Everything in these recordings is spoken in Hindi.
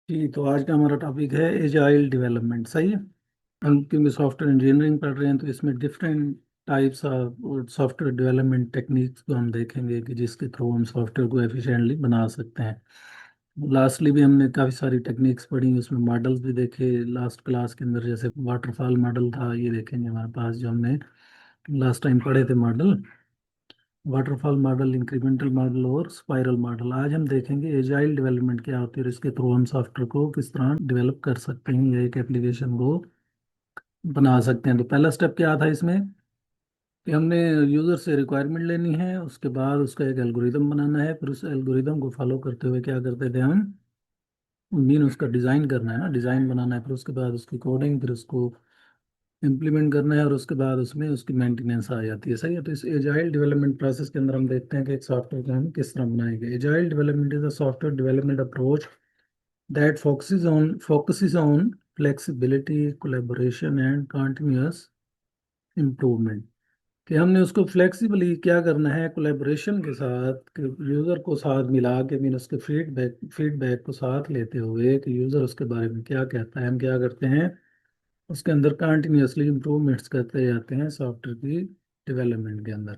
जी, तो आज का हमारा टॉपिक है एजाइल डेवलपमेंट। सही है। हम क्योंकि सॉफ्टवेयर इंजीनियरिंग पढ़ रहे हैं तो इसमें different types of software development techniques को हम देखेंगे कि जिसके थ्रू हम सॉफ्टवेयर को एफिशिएंटली बना सकते हैं। लास्टली भी हमने काफ़ी सारी टेक्निक्स पढ़ी, उसमें मॉडल्स भी देखे लास्ट क्लास के अंदर। जैसे वाटरफॉल मॉडल था, ये देखेंगे हमारे पास जो हमने लास्ट टाइम पढ़े थे model. Waterfall model, incremental model और स्पाइरल मॉडल। आज हम देखेंगे एजाइल डेवलपमेंट क्या होती है और इसके थ्रू हम सॉफ्टवेयर को किस तरह डेवलप कर सकते हैं या एक एप्लीकेशन को बना सकते हैं। तो पहला स्टेप क्या था इसमें कि हमने यूज़र से रिक्वायरमेंट लेनी है, उसके बाद उसका एक एल्गोरिदम बनाना है, फिर उस एल्गोरिदम को फॉलो करते हुए क्या करते थे हम, मीन उसका डिज़ाइन करना है ना, डिज़ाइन बनाना है, फिर उसके बाद उसकी कोडिंग, फिर उसको इम्प्लीमेंट करना है और उसके बाद उसमें उसकी मेंटेनेंस आ जाती है। सही है। तो इस एजाइल डेवलपमेंट प्रोसेस के अंदर हम देखते हैं कि एक सॉफ्टवेयर को हम किस तरह बनाएंगे। Agile development is a software development approach that focuses on flexibility, collaboration and continuous improvement। कि हमने उसको फ्लेक्सिबली क्या करना है, कोलेबोरेशन के साथ, यूज़र को साथ मिला के, मीन उसके फीडबैक को साथ लेते हुए कि यूज़र उसके बारे में क्या कहता है, हम क्या करते हैं उसके अंदर कंटिन्यूअसली इम्प्रूवमेंट्स करते जाते हैं सॉफ्टवेयर की डेवलपमेंट के अंदर।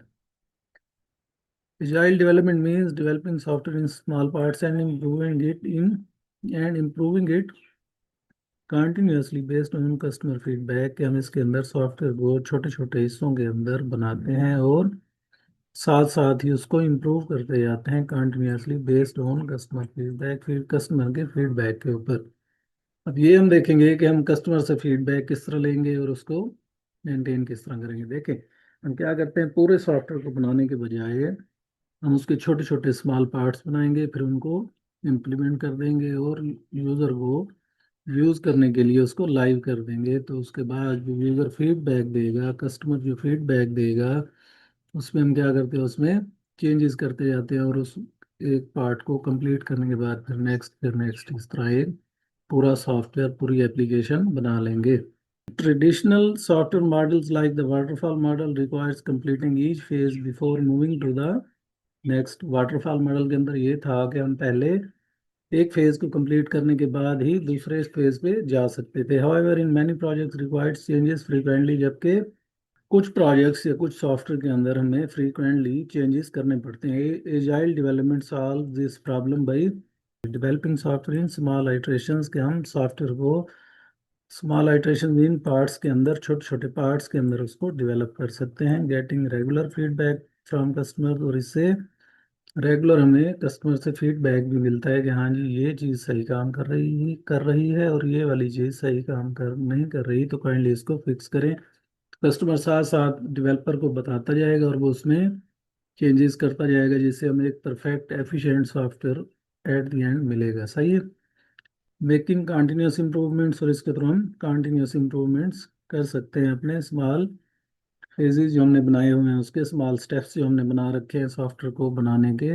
Agile development means developing software in small parts and improving it continuously based on customer feedback। कि हम इसके अंदर सॉफ्टवेयर को छोटे छोटे हिस्सों के अंदर बनाते हैं और साथ साथ ही उसको इम्प्रूव करते जाते हैं continuously based on customer feedback, फिर कस्टमर के फीडबैक के ऊपर। अब ये हम देखेंगे कि हम कस्टमर से फीडबैक किस तरह लेंगे और उसको मेंटेन किस तरह करेंगे। देखें, हम क्या करते हैं, पूरे सॉफ्टवेयर को बनाने के बजाय हम उसके छोटे छोटे स्मॉल पार्ट्स बनाएंगे, फिर उनको इम्प्लीमेंट कर देंगे और यूज़र को यूज़ करने के लिए उसको लाइव कर देंगे। तो उसके बाद जो यूज़र फीडबैक देगा, कस्टमर जो फीडबैक देगा, उसमें हम क्या करते हैं, उसमें चेंजेस करते जाते हैं और उस एक पार्ट को कंप्लीट करने के बाद फिर नेक्स्ट इस तरह एक पूरा सॉफ्टवेयर, पूरी एप्लीकेशन बना लेंगे। Traditional software models like the waterfall model requires completing each phase before moving to the next। Waterfall model के अंदर ये था कि हम पहले एक फेज को कंप्लीट करने के बाद ही दूसरे फेज पे जा सकते थे। However in many projects required changes frequently. जबकि कुछ प्रोजेक्ट्स या कुछ सॉफ्टवेयर के अंदर हमें फ्रीक्वेंटली चेंजेस करने पड़ते हैं। Agile development solve this problem by developing software in small iterations. के हम सॉफ्टवेयर को स्मॉल आइटरेशन इन पार्ट्स के अंदर, छोटे छोटे पार्ट्स के अंदर उसको डेवलप कर सकते हैं। Getting regular feedback from customer, और इससे रेगुलर हमें कस्टमर से फीडबैक भी मिलता है कि हाँ जी ये चीज़ सही काम कर रही है और ये वाली चीज़ सही काम कर नहीं कर रही, तो काइंडली इसको फिक्स करें। कस्टमर साथ साथ डेवलपर को बताता जाएगा और वो उसमें चेंजेस करता जाएगा, जिससे हमें एक perfect efficient software at the end मिलेगा। सही है। मेकिंग कंटिन्यूस इम्प्रूवमेंट्स, और इसके थ्रू हम कंटिन्यूस इम्प्रूवमेंट्स कर सकते हैं। अपने स्मॉल फेजेस जो हमने बनाए हुए हैं, उसके स्मॉल स्टेप्स जो हमने बना रखे हैं सॉफ्टवेयर को बनाने के,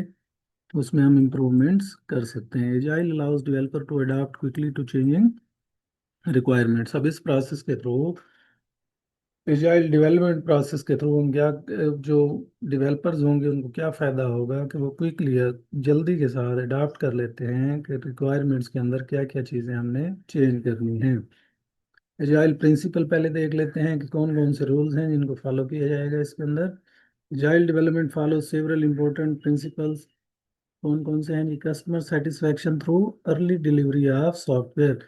उसमें हम इम्प्रूवमेंट्स कर सकते हैं। Agile allows developer to adapt quickly to changing requirements. अब इस प्रोसेस के थ्रू, एजाइल डेवलपमेंट प्रोसेस के थ्रू हम क्या, जो डेवलपर्स होंगे उनको क्या फ़ायदा होगा कि वो क्विकली, जल्दी के साथ अडाप्ट कर लेते हैं कि रिक्वायरमेंट्स के अंदर क्या क्या चीज़ें हमने चेंज करनी है। एजाइल प्रिंसिपल पहले देख लेते हैं कि कौन कौन से रूल्स हैं जिनको फॉलो किया जाएगा इसके अंदर। Agile development follow several important principles. कौन कौन से हैं जी? Customer satisfaction through early delivery of software.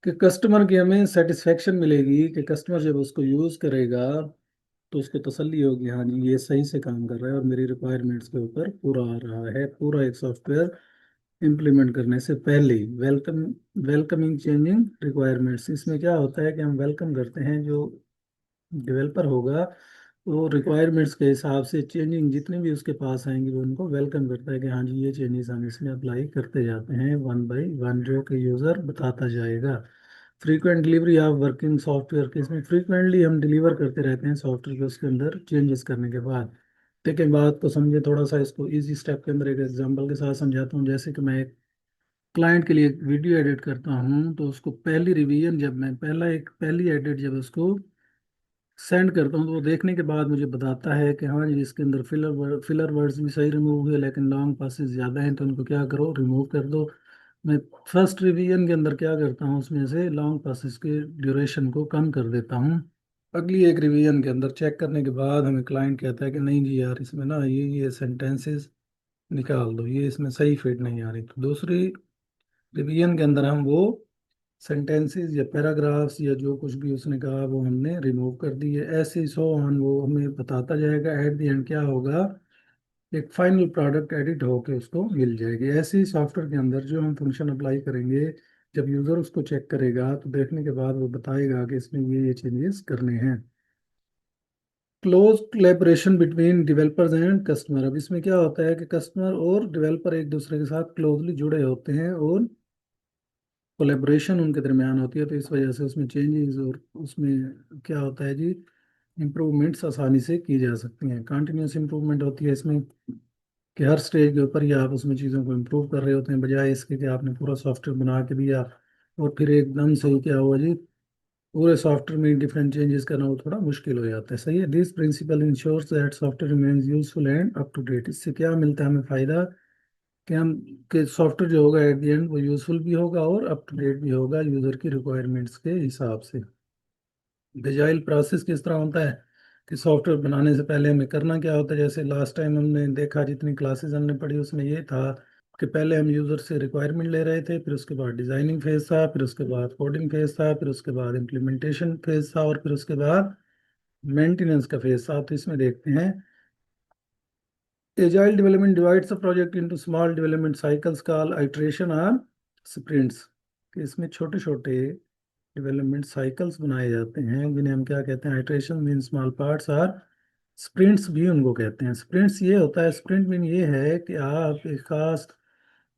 कि कस्टमर की हमें सेटिस्फैक्शन मिलेगी कि कस्टमर जब उसको यूज़ करेगा तो उसको तसल्ली होगी, हाँ जी ये सही से काम कर रहा है और मेरी रिक्वायरमेंट्स के ऊपर पूरा आ रहा है। पूरा एक सॉफ्टवेयर इम्प्लीमेंट करने से पहले ही वेलकमिंग चेंजिंग रिक्वायरमेंट्स। इसमें क्या होता है कि हम वेलकम करते हैं, जो डेवलपर होगा वो रिक्वायरमेंट्स के हिसाब से चेंजिंग जितने भी उसके पास आएंगे वो उनको वेलकम करता है कि हाँ जी ये चेंजेस हम इसमें अप्लाई करते जाते हैं वन बाय वन, जो कि यूज़र बताता जाएगा। Frequent delivery of working software के, इसमें फ्रीक्वेंटली हम डिलीवर करते रहते हैं सॉफ्टवेयर को उसके अंदर चेंजेस करने के बाद। लेकिन बात को समझे थोड़ा सा, इसको इजी स्टेप के अंदर एक एग्जांपल के साथ समझाता हूँ। जैसे कि मैं एक क्लाइंट के लिए एक वीडियो एडिट करता हूँ, तो उसको पहली रिवीजन जब मैं पहली एडिट जब उसको सेंड करता हूँ तो वो देखने के बाद मुझे बताता है कि हाँ जी इसके अंदर फिलर वर्ड्स भी सही रिमूव हुए, लेकिन लॉन्ग पासेस ज़्यादा हैं तो उनको क्या करो, रिमूव कर दो। मैं फर्स्ट रिवीजन के अंदर क्या करता हूँ, उसमें से लॉन्ग पासिस के ड्यूरेशन को कम कर देता हूँ। अगली एक रिवीजन के अंदर चेक करने के बाद हमें क्लाइंट कहता है कि नहीं जी यार, इसमें ना ये सेंटेंसेस निकाल दो, ये इसमें सही फिट नहीं आ रही, तो दूसरी रिवीजन के अंदर हम वो सेंटेंसेस या पैराग्राफ्स या जो कुछ भी उसने कहा वो हमने रिमूव कर दिए। ऐसे ही सो ऑन वो हमें बताता जाएगा। एट द एंड क्या होगा, एक फाइनल प्रोडक्ट एडिट होके उसको मिल जाएगी। ऐसे ही सॉफ्टवेयर के अंदर जो हम फंक्शन अप्लाई करेंगे, जब यूज़र उसको चेक करेगा तो देखने के बाद वो बताएगा कि इसमें ये चेंजेस करने हैं। Close collaboration between developers and customer. अब इसमें क्या होता है कि कस्टमर और डेवलपर एक दूसरे के साथ क्लोजली जुड़े होते हैं और कोलेबोरेशन उनके दरमियान होती है, तो इस वजह से उसमें चेंजेस और उसमें क्या होता है जी, इम्प्रूवमेंट्स आसानी से की जा सकती हैं। कंटिन्यूस इम्प्रूवमेंट होती है इसमें, कि हर स्टेज के ऊपर ही आप उसमें चीज़ों को इम्प्रूव कर रहे होते हैं, बजाय इसके कि आपने पूरा सॉफ्टवेयर बना के दिया और फिर एकदम से ही क्या हुआ जी, पूरे सॉफ्टवेयर में डिफरेंट चेंजेस करना वो थोड़ा मुश्किल हो जाता है। सही है। This principle ensures that software remains useful and up to date. इससे क्या मिलता है हमें फ़ायदा, कि हम के सॉफ्टवेयर जो होगा एट द एंड वो यूजफुल भी होगा और अप टू डेट भी होगा यूज़र की रिक्वायरमेंट्स के हिसाब से। डिजाइल प्रोसेस किस तरह होता है, कि सॉफ्टवेयर बनाने से पहले हमें करना क्या होता है। जैसे लास्ट टाइम हमने देखा, जितनी क्लासेस हमने पढ़ी उसमें ये था कि पहले हम यूज़र से रिक्वायरमेंट ले रहे थे, फिर उसके बाद डिज़ाइनिंग फेज था, फिर उसके बाद कोडिंग फेज था, फिर उसके बाद इम्प्लीमेंटेशन फेज था, और फिर उसके बाद मेंटेनेंस का फेज था। तो इसमें देखते हैं, agile development divides the project into small development cycles called iteration और स्प्रिंट्स। कि इसमें छोटे छोटे डेवलपमेंट साइकिल्स बनाए जाते हैं, जिन्हें हम क्या कहते हैं, आइटरेशन मीन स्मॉल पार्ट्स, और स्प्रिंट्स भी उनको कहते हैं। स्प्रिंट्स ये होता है, स्प्रिंट मीन ये है कि आप एक खास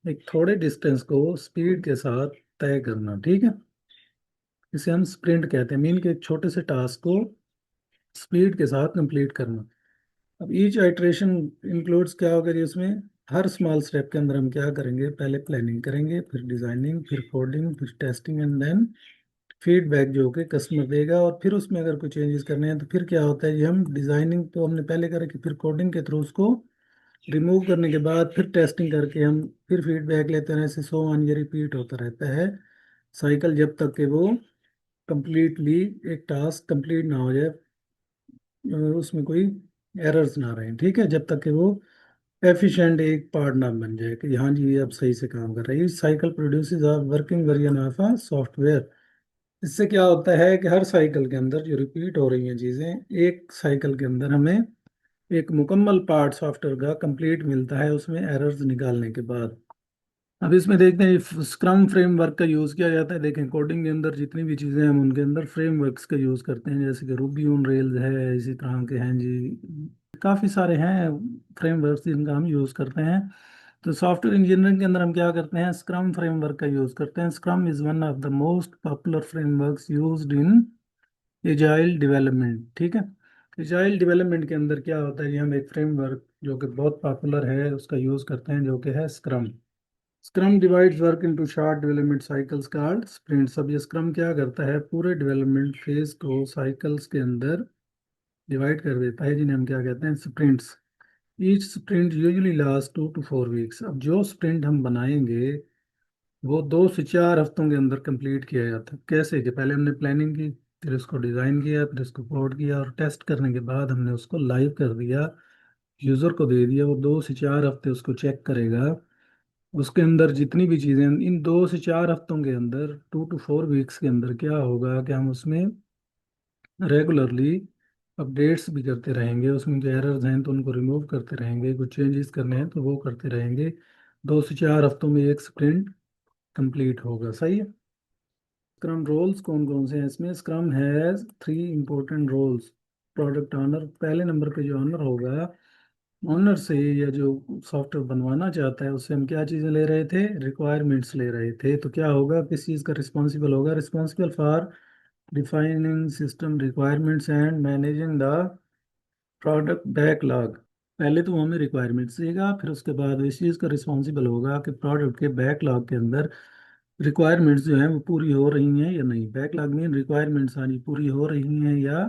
एक थोड़े डिस्टेंस को स्पीड के साथ तय करना, ठीक है। इसे हम स्प्रिंट कहते हैं, मीन के एक छोटे से टास्क को स्पीड के साथ कंप्लीट करना। अब ईच आइटरेशन इंक्लूड्स क्या होगा जी, उसमें हर स्मॉल स्टेप के अंदर हम क्या करेंगे, पहले प्लानिंग करेंगे, फिर डिजाइनिंग, फिर कोडिंग, फिर टेस्टिंग, एंड देन फीडबैक जो कि कस्टमर देगा। और फिर उसमें अगर कोई चेंजेस करने हैं तो फिर क्या होता है, ये हम डिजाइनिंग तो हमने पहले करा कि फिर कोडिंग के थ्रू उसको रिमूव करने के बाद फिर टेस्टिंग करके हम फिर फीडबैक लेते हैं। ऐसे सो ऑन, ये रिपीट होता रहता है साइकिल, जब तक कि वो कंप्लीटली एक टास्क कंप्लीट ना हो जाए, उसमें कोई एरर्स ना रहे, ठीक है, जब तक कि वो एफिशिएंट एक पार्ट ना बन जाए कि हाँ जी ये अब सही से काम कर रहा है। इस cycle produces a working version of a software. इससे क्या होता है कि हर साइकिल के अंदर जो रिपीट हो रही हैं चीज़ें, एक साइकिल के अंदर हमें एक मुकम्मल पार्ट सॉफ्टवेयर का कंप्लीट मिलता है उसमें एरर्स निकालने के बाद। अब इसमें देखते हैं स्क्रम फ्रेमवर्क का यूज़ किया जाता है। देखें, कोडिंग के अंदर जितनी भी चीज़ें हैं हम उनके अंदर फ्रेमवर्क्स का यूज़ करते हैं, जैसे कि रूबी ऑन रेल्स है, इसी तरह के हैं जी, काफ़ी सारे हैं फ्रेमवर्क्स जिनका हम यूज़ करते हैं। तो सॉफ्टवेयर इंजीनियरिंग के अंदर हम क्या करते हैं, स्क्रम फ्रेमवर्क का यूज़ करते हैं। Scrum is one of the most popular frameworks used in agile development, ठीक है। एजाइल डेवलपमेंट के अंदर क्या होता है, ये हम एक फ्रेमवर्क जो कि बहुत पॉपुलर है उसका यूज़ करते हैं, जो कि है scrum. Scrum divides work into short development cycles called sprints. अब ये स्क्रम क्या करता है, पूरे डेवलपमेंट फेज को साइकिल्स के अंदर डिवाइड कर देता है, जिन्हें हम क्या कहते हैं, sprints. Each sprint usually last 2 to 4 weeks. अब जो स्प्रिंट हम बनाएंगे वो 2 से 4 हफ्तों के अंदर कंप्लीट किया जाता है। कैसे, कि पहले हमने प्लानिंग की, फिर उसको डिज़ाइन किया, फिर उसको कोड किया, और टेस्ट करने के बाद हमने उसको लाइव कर दिया, यूज़र को दे दिया। वो 2 से 4 हफ्ते उसको चेक करेगा। उसके अंदर जितनी भी चीज़ें, इन 2 से 4 हफ्तों के अंदर, 2 to 4 वीक्स के अंदर क्या होगा कि हम उसमें रेगुलरली अपडेट्स भी करते रहेंगे। उसमें जो एरर्स हैं तो उनको रिमूव करते रहेंगे, कुछ चेंजेस करने हैं तो वो करते रहेंगे। 2 से 4 हफ्तों में एक स्प्रिंट कंप्लीट होगा। सही है। स्क्रम रोल्स कौन कौन से हैं इसमें, scrum has 3 important roles. Product owner, पहले नंबर पे जो ऑनर होगा, ऑनर से या जो सॉफ्टवेयर बनवाना चाहता है उससे हम क्या चीज़ें ले रहे थे, रिक्वायरमेंट्स ले रहे थे। तो क्या होगा, किस चीज़ का रिस्पॉन्सिबल होगा, responsible for defining system requirements and managing the product backlog. पहले तो वो हमें रिक्वायरमेंट्स देगा, फिर उसके बाद इस चीज़ का रिस्पॉन्सिबल होगा कि प्रोडक्ट के बैकलॉग के अंदर रिक्वायरमेंट्स जो हैं वो पूरी हो रही हैं या नहीं। बैकलॉग में रिक्वायरमेंट्स आनी पूरी हो रही हैं या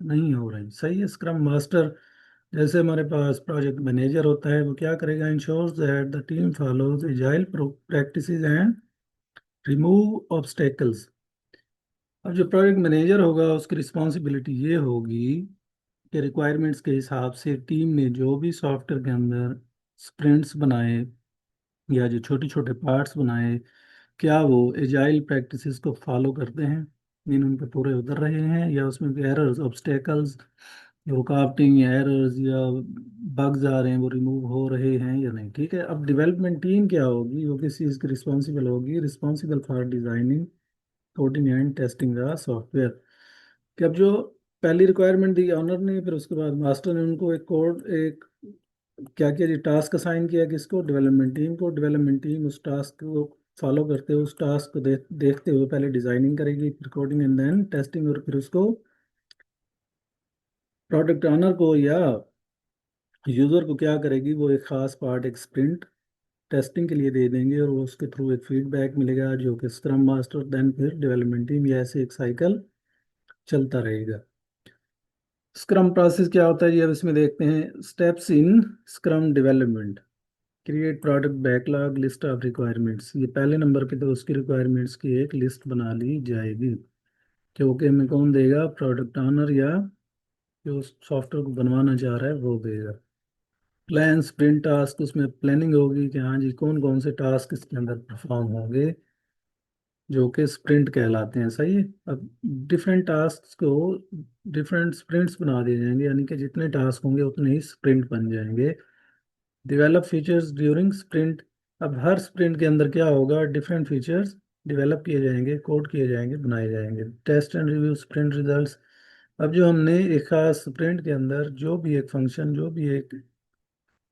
नहीं हो रही। सही है। स्क्रम मास्टर जैसे हमारे पास प्रोजेक्ट मैनेजर होता है, वो क्या करेगा, ensures that the team follows agile practices and remove obstacles. अब जो प्रोजेक्ट मैनेजर होगा उसकी रिस्पॉन्सिबिलिटी ये होगी कि रिक्वायरमेंट्स के हिसाब से टीम ने जो भी सॉफ्टवेयर के अंदर स्प्रिंट्स बनाए या जो छोटे छोटे पार्ट्स बनाए, क्या वो एजाइल प्रैक्टिसेस को फॉलो करते हैं, मीन उन पे पूरे उतर रहे हैं, या उसमें एरर्स ऑब्स्टेकल्स, रुकावटें या एरर्स या बग्स आ रहे हैं वो रिमूव हो रहे हैं या नहीं। ठीक है, अब डेवलपमेंट टीम क्या होगी, वो किस चीज़ की रिस्पॉन्सिबल होगी, responsible for designing coding and testing the software. कि अब जो पहली रिक्वायरमेंट दी ऑनर ने, फिर उसके बाद मास्टर ने उनको एक कोड, एक क्या किया जी, टास्क असाइन किया किसको, डेवलपमेंट टीम को। डेवलपमेंट टीम उस टास्क को फॉलो करते हुए, उस टास्क को देखते हुए पहले डिजाइनिंग करेगी, फिर कोडिंग एंड देन टेस्टिंग, और फिर उसको प्रोडक्ट ऑनर को या यूजर को क्या करेगी, वो एक खास पार्ट, एक स्प्रिंट टेस्टिंग के लिए दे देंगे, और वो उसके थ्रू एक फीडबैक मिलेगा जो कि स्क्रम मास्टर, देन फिर डेवलपमेंट टीम, या ऐसे एक साइकिल चलता रहेगा। स्क्रम प्रोसेस क्या होता है जी, अब इसमें देखते हैं steps in scrum development. Create product backlog, list of requirements, ये पहले नंबर पे तो उसकी रिक्वायरमेंट्स की एक लिस्ट बना ली जाएगी, क्योंकि हमें कौन देगा, प्रोडक्ट ऑनर, या जो सॉफ्टवेयर को बनवाना चाह रहा है वो देगा। प्लान स्प्रिंट टास्क, उसमें प्लानिंग होगी कि हाँ जी कौन कौन से टास्क इसके अंदर परफॉर्म होंगे जो कि स्प्रिंट कहलाते हैं। सही है। अब डिफरेंट टास्क को डिफरेंट स्प्रिंट्स बना दिए जाएंगे, यानी कि जितने टास्क होंगे उतने ही स्प्रिंट बन जाएंगे। डेवलप फीचर्स ड्यूरिंग स्प्रिंट, अब हर स्प्रिंट के अंदर क्या होगा, डिफरेंट फीचर्स डेवलप किए जाएंगे, कोड किए जाएंगे, बनाए जाएंगे। Test and review sprint results, अब जो हमने एक खास स्प्रिंट के अंदर जो भी एक फंक्शन, जो भी एक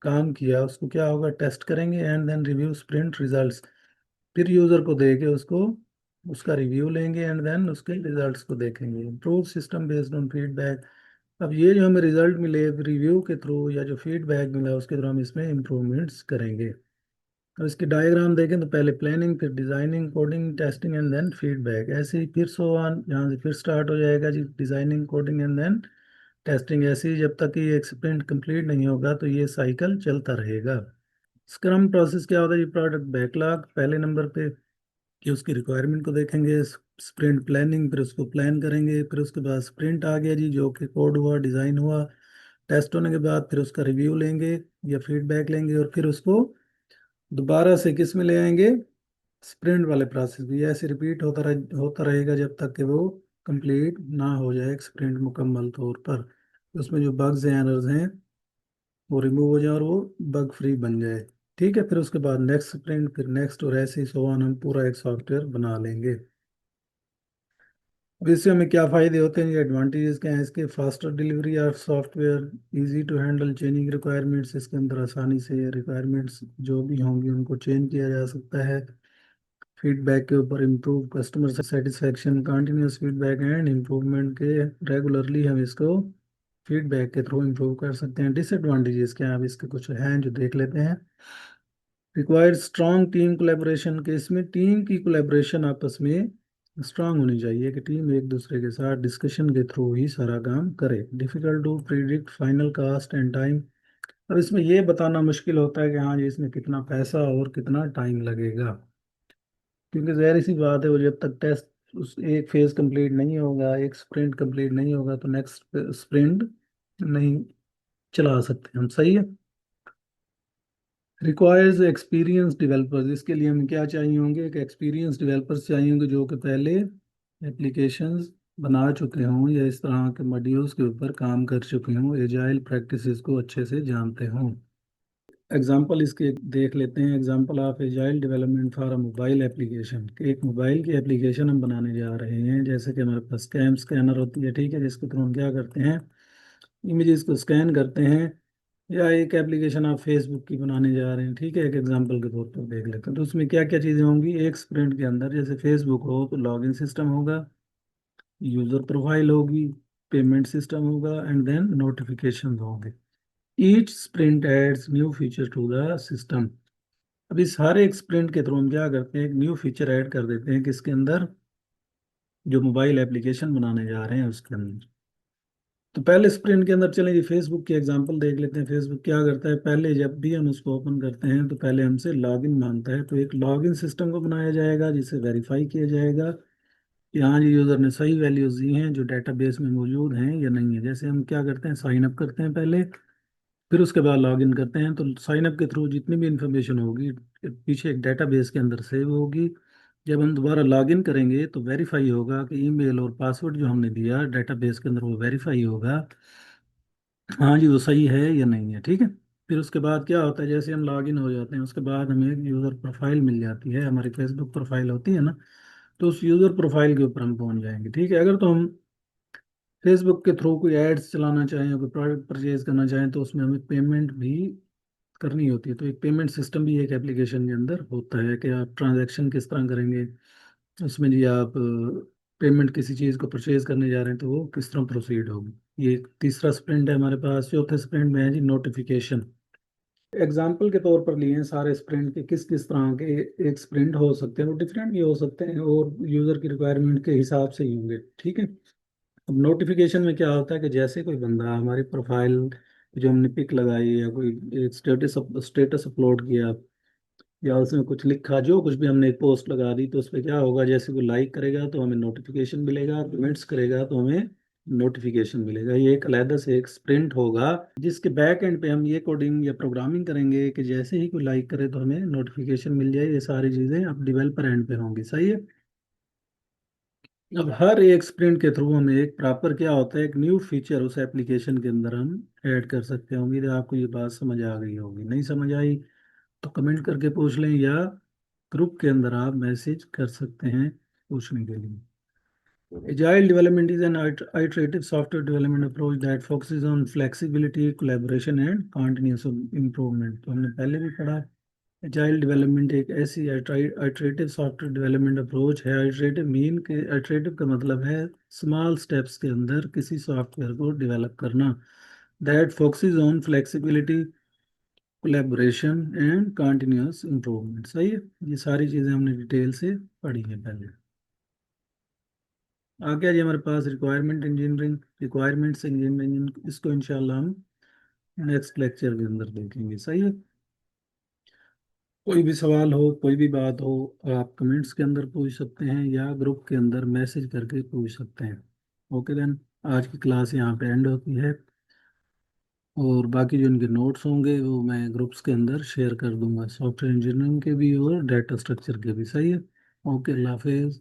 काम किया, उसको क्या होगा, टेस्ट करेंगे, and then review sprint results, फिर यूज़र को दे के उसको उसका रिव्यू लेंगे, एंड देन उसके रिजल्ट्स को देखेंगे। Improve system based on feedback, अब ये जो हमें रिजल्ट मिले रिव्यू के थ्रू या जो फीडबैक मिला उसके थ्रू हम इसमें इम्प्रूवमेंट्स करेंगे। अब इसकी डायग्राम देखें तो पहले प्लानिंग, फिर designing, coding, testing and then feedback, ऐसे ही फिर सो ऑन, यहाँ से फिर स्टार्ट हो जाएगा जी, designing, coding and then testing. ऐसे ही जब तक कि एक स्प्रिंट कंप्लीट नहीं होगा तो ये साइकिल चलता रहेगा। स्क्रम प्रोसेस क्या होता है जी, प्रोडक्ट बैकलॉग पहले नंबर पे, कि उसकी रिक्वायरमेंट को देखेंगे, स्प्रिंट प्लानिंग, फिर उसको प्लान करेंगे, फिर उसके बाद स्प्रिंट आ गया जी, जो कि कोड हुआ, डिज़ाइन हुआ, टेस्ट होने के बाद फिर उसका रिव्यू लेंगे या फीडबैक लेंगे, और फिर उसको दोबारा से किस में ले आएंगे, स्प्रिंट वाले प्रोसेस भी। ऐसे रिपीट होता रहेगा जब तक कि वो कंप्लीट ना हो जाए एक स्प्रिंट मुकम्मल तौर पर, उसमें जो बग्स हैं, एरर्स हैं, वो रिमूव हो जाए और वो बग फ्री बन जाए। ठीक है, फिर उसके बाद नेक्स्ट स्प्रिंट, फिर नेक्स्ट, और ऐसे ही सो ऑन, हम पूरा एक सॉफ्टवेयर बना लेंगे। अब इससे हमें क्या फ़ायदे होते हैं, ये एडवांटेजेस क्या हैं इसके, faster delivery of software, easy to handle changing requirements, इसके अंदर आसानी से रिक्वायरमेंट्स जो भी होंगी उनको चेंज किया जा सकता है। फीडबैक के ऊपर improve customer satisfaction, continuous feedback and improvement के रेगुलरली हम इसको फीडबैक के थ्रू इम्प्रूव कर सकते हैं। डिसएडवांटेजेस क्या हैं, अब इसके कुछ हैं जो देख लेते हैं। रिक्वायर्ड स्ट्रॉन्ग टीम कोलेबोरेशन, के इसमें टीम की कोलेबोरेशन आपस में स्ट्रांग होनी चाहिए, कि टीम एक दूसरे के साथ डिस्कशन के थ्रू ही सारा काम करे। Difficult to predict final cost and time, अब इसमें ये बताना मुश्किल होता है कि हाँ जी इसमें कितना पैसा और कितना टाइम लगेगा, क्योंकि ज़ाहिर सी बात है वो जब तक टेस्ट उस एक फेज कंप्लीट नहीं होगा, एक स्प्रिंट कंप्लीट नहीं होगा, तो नेक्स्ट स्प्रिंट नहीं चला सकते हम। सही है। रिक्वायर्स एक्सपीरियंस डेवलपर्स, इसके लिए हमें क्या चाहिए होंगे, कि एक्सपीरियंस डेवलपर्स चाहिए होंगे जो कि पहले एप्लीकेशंस बना चुके हों या इस तरह के मॉड्यूल्स के ऊपर काम कर चुके हों, एजाइल प्रैक्टिसेस को अच्छे से जानते हों। एग्जाम्पल इसके देख लेते हैं, example of agile development for a mobile application, एक मोबाइल की एप्लीकेशन हम बनाने जा रहे हैं। जैसे कि हमारे पास कैम स्कैनर होती है, ठीक है, जिसके थ्रू हम क्या करते हैं, इमेजेस को स्कैन करते हैं, या एक एप्लीकेशन आप फेसबुक की बनाने जा रहे हैं, ठीक है, एक एग्जांपल के तौर पर देख लेते हैं। तो उसमें क्या क्या चीज़ें होंगी, एक स्प्रिंट के अंदर जैसे फेसबुक हो तो लॉगिन सिस्टम होगा, यूज़र प्रोफाइल होगी, पेमेंट सिस्टम होगा, एंड देन नोटिफिकेशन होंगे। Each sprint adds new feature to the system, अब इस हर एक स्प्रिंट के थ्रू हम क्या करते हैं, एक न्यू फीचर ऐड कर देते हैं किसके अंदर, जो मोबाइल एप्लीकेशन बनाने जा रहे हैं उसके अंदर। तो पहले स्प्रिंट के अंदर चलें जी, फेसबुक की एग्जांपल देख लेते हैं। फेसबुक क्या करता है, पहले जब भी हम उसको ओपन करते हैं तो पहले हमसे लॉगिन मांगता है। तो एक लॉगिन सिस्टम को बनाया जाएगा जिसे वेरीफाई किया जाएगा कि हाँ जी यूज़र ने सही वैल्यूज़ दी हैं जो डेटाबेस में मौजूद हैं या नहीं है। जैसे हम क्या करते हैं, साइन अप करते हैं पहले, फिर उसके बाद लॉगिन करते हैं। तो साइन अप के थ्रू जितनी भी इंफॉर्मेशन होगी पीछे एक डेटाबेस के अंदर सेव होगी। जब हम दोबारा लॉगिन करेंगे तो वेरीफाई होगा कि ईमेल और पासवर्ड जो हमने दिया डेटाबेस के अंदर वो वेरीफाई होगा, हाँ जी वो सही है या नहीं है, ठीक है। फिर उसके बाद क्या होता है, जैसे हम लॉगिन हो जाते हैं उसके बाद हमें एक यूज़र प्रोफाइल मिल जाती है, हमारी फेसबुक प्रोफाइल होती है ना। तो उस यूज़र प्रोफाइल के ऊपर हम पहुंच जाएंगे, ठीक है। अगर तो हम फेसबुक के थ्रू कोई एड्स चलाना चाहें या कोई प्रोडक्ट परचेज करना चाहें तो उसमें हमें पेमेंट भी करनी होती है। तो एक पेमेंट सिस्टम भी एक एप्लीकेशन के अंदर होता है कि आप ट्रांजैक्शन किस तरह करेंगे उसमें जी। आप पेमेंट किसी चीज़ को परचेज करने जा रहे हैं तो वो किस तरह प्रोसीड होगी। ये एक तीसरा स्प्रिंट है हमारे पास। चौथे स्प्रिंट में है जी नोटिफिकेशन। एग्जाम्पल के तौर पर लिए हैं सारे स्प्रिंट के, किस किस तरह के एक स्प्रिंट हो सकते हैं, वो डिफरेंट भी हो सकते हैं और यूज़र की रिक्वायरमेंट के हिसाब से ही होंगे, ठीक है। अब नोटिफिकेशन में क्या होता है कि जैसे कोई बंदा हमारी प्रोफाइल जो हमने पिक लगाई या कोई एक स्टेटस अपलोड किया या उसमें कुछ लिखा, जो कुछ भी हमने एक पोस्ट लगा दी, तो उस पर क्या होगा, जैसे वो लाइक करेगा तो हमें नोटिफिकेशन मिलेगा, कमेंट्स करेगा तो हमें नोटिफिकेशन मिलेगा। ये एक अलहदा से एक स्प्रिंट होगा जिसके बैक एंड पे हम ये कोडिंग या प्रोग्रामिंग करेंगे कि जैसे ही कोई लाइक करे तो हमें नोटिफिकेशन मिल जाए। ये सारी चीज़ें अब डेवलपर एंड पे होंगी, सही है। अब हर एक स्प्रिंट के थ्रू हमें एक प्रॉपर क्या होता है, एक न्यू फीचर उस एप्लीकेशन के अंदर हम ऐड कर सकते हैं। उम्मीद है आपको ये बात समझ आ गई होगी। नहीं समझ आई तो कमेंट करके पूछ लें या ग्रुप के अंदर आप मैसेज कर सकते हैं पूछने के लिए। Agile development is an iterative software development approach that focuses on flexibility, collaboration and continuous improvement। तो हमने पहले भी पढ़ा। एजाइल डेवलपमेंट एक ऐसी आइटरेटिव सॉफ्टवेयर डेवलपमेंट अप्रोच है। आइटरेटिव मीन के आइटरेटिव का मतलब है स्मॉल स्टेप्स के अंदर किसी सॉफ्टवेयर को डेवलप करना। That focuses on flexibility, collaboration and continuous improvement, सही है। ये सारी चीज़ें हमने डिटेल से पढ़ी हैं पहले। आगे जी हमारे पास रिक्वायरमेंट्स इंजीनियरिंग, इसको इंशाल्लाह हम नेक्स्ट लेक्चर के अंदर देखेंगे, सही है। कोई भी सवाल हो, कोई भी बात हो, आप कमेंट्स के अंदर पूछ सकते हैं या ग्रुप के अंदर मैसेज करके पूछ सकते हैं। ओके देन, आज की क्लास यहाँ पे एंड होती है और बाकी जो इनके नोट्स होंगे वो मैं ग्रुप्स के अंदर शेयर कर दूंगा, सॉफ्टवेयर इंजीनियरिंग के भी और डाटा स्ट्रक्चर के भी, सही है। ओके, अल्लाह हाफिज़।